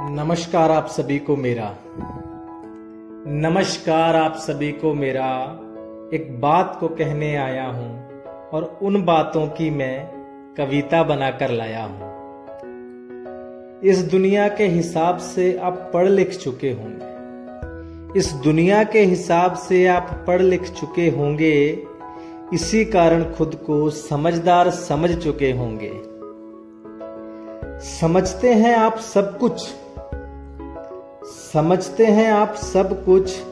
नमस्कार आप सभी को मेरा एक बात को कहने आया हूं और उन बातों की मैं कविता बनाकर लाया हूं। इस दुनिया के हिसाब से आप पढ़ लिख चुके होंगे, इसी कारण खुद को समझदार समझ चुके होंगे। समझते हैं आप सब कुछ,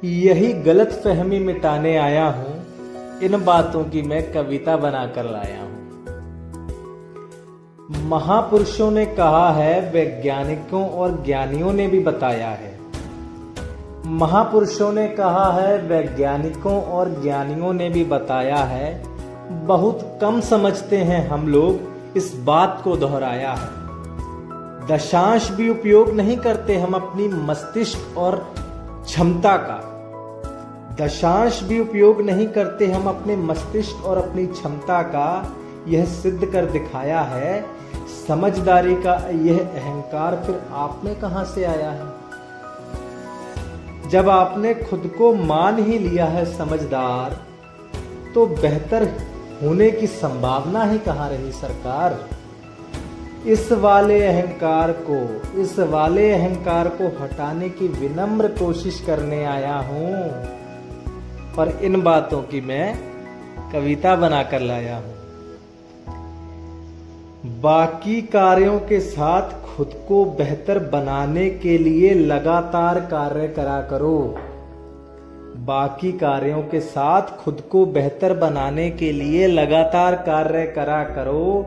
यही गलत फहमी मिटाने आया हूं। इन बातों की मैं कविता बनाकर लाया हूं। महापुरुषों ने कहा है, वैज्ञानिकों और ज्ञानियों ने भी बताया है। बहुत कम समझते हैं हम लोग, इस बात को दोहराया है। दशांश भी उपयोग नहीं करते हम अपनी मस्तिष्क और क्षमता का। यह सिद्ध कर दिखाया है। समझदारी का यह अहंकार फिर आप में कहां से आया है? जब आपने खुद को मान ही लिया है समझदार, तो बेहतर होने की संभावना ही कहां रही सरकार? इस वाले अहंकार को हटाने की विनम्र कोशिश करने आया हूं, और इन बातों की मैं कविता बनाकर लाया हूं। बाकी कार्यों के साथ खुद को बेहतर बनाने के लिए लगातार कार्य करा करो।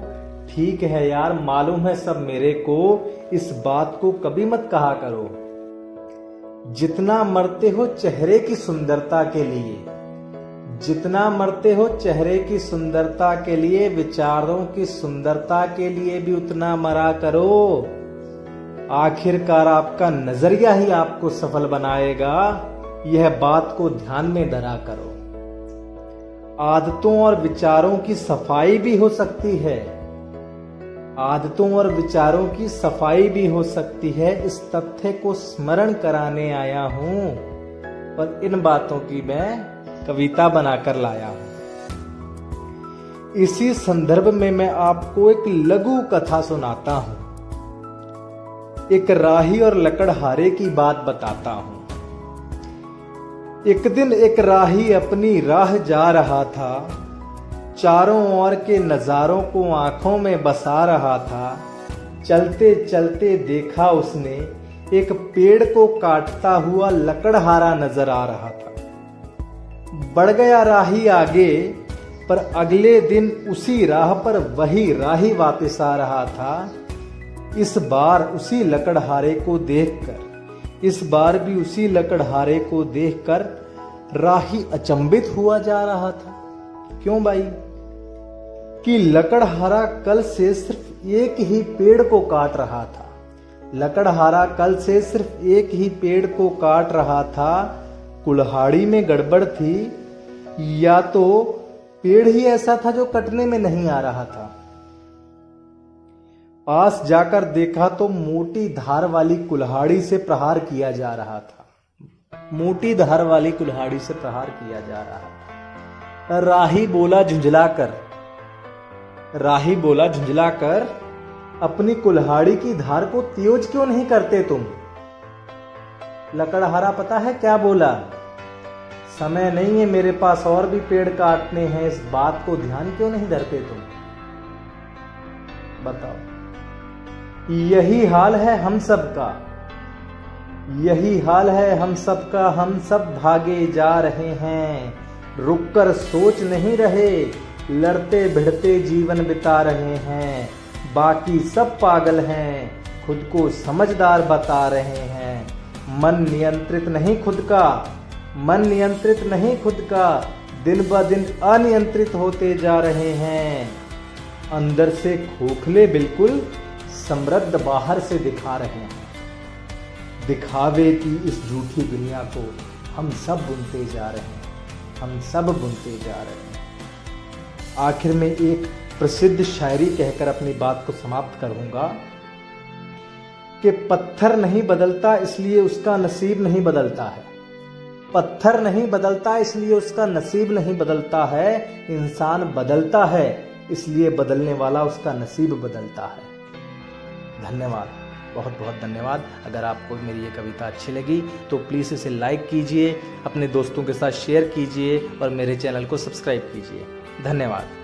ठीक है यार, मालूम है सब मेरे को, इस बात को कभी मत कहा करो। जितना मरते हो चेहरे की सुंदरता के लिए, विचारों की सुंदरता के लिए भी उतना मरा करो। आखिरकार आपका नजरिया ही आपको सफल बनाएगा, यह बात को ध्यान में धरा करो। आदतों और विचारों की सफाई भी हो सकती है, इस तथ्य को स्मरण कराने आया हूं, और इन बातों की मैं कविता बनाकर लाया हूं। इसी संदर्भ में मैं आपको एक लघु कथा सुनाता हूं। एक राही और लकड़हारे की बात बताता हूं। एक दिन एक राही अपनी राह जा रहा था, चारों ओर के नजारों को आंखों में बसा रहा था। चलते चलते देखा उसने एक पेड़ को काटता हुआ लकड़हारा नजर आ रहा था। बढ़ गया राही आगे, पर अगले दिन उसी राह पर वही राही वापस आ रहा था। इस बार भी उसी लकड़हारे को देखकर राही अचंभित हुआ जा रहा था। क्यों भाई? कि लकड़हारा कल से सिर्फ एक ही पेड़ को काट रहा था। कुल्हाड़ी में गड़बड़ थी, या तो पेड़ ही ऐसा था जो कटने में नहीं आ रहा था। पास जाकर देखा तो मोटी धार वाली कुल्हाड़ी से प्रहार किया जा रहा था। राही बोला झुंझलाकर, अपनी कुल्हाड़ी की धार को तेज क्यों नहीं करते तुम? लकड़हारा पता है क्या बोला? समय नहीं है मेरे पास, और भी पेड़ काटने हैं, इस बात को ध्यान क्यों नहीं धरते तुम? बताओ। यही हाल है हम सबका, हम सब भागे जा रहे हैं, रुककर सोच नहीं रहे, लड़ते भिड़ते जीवन बिता रहे हैं। बाकी सब पागल हैं, खुद को समझदार बता रहे हैं। मन नियंत्रित नहीं खुद का, दिन ब दिन अनियंत्रित होते जा रहे हैं। अंदर से खोखले बिल्कुल, समृद्ध बाहर से दिखा रहे हैं। दिखावे की इस झूठी दुनिया को हम सब बुनते जा रहे हैं। आखिर में एक प्रसिद्ध शायरी कहकर अपनी बात को समाप्त करूंगा। कि पत्थर नहीं बदलता इसलिए उसका नसीब नहीं बदलता है। पत्थर नहीं बदलता इसलिए उसका नसीब नहीं बदलता है। इंसान बदलता है इसलिए बदलने वाला उसका नसीब बदलता है। धन्यवाद, बहुत बहुत धन्यवाद। अगर आपको मेरी ये कविता अच्छी लगी तो प्लीज़ इसे लाइक कीजिए, अपने दोस्तों के साथ शेयर कीजिए और मेरे चैनल को सब्सक्राइब कीजिए। धन्यवाद।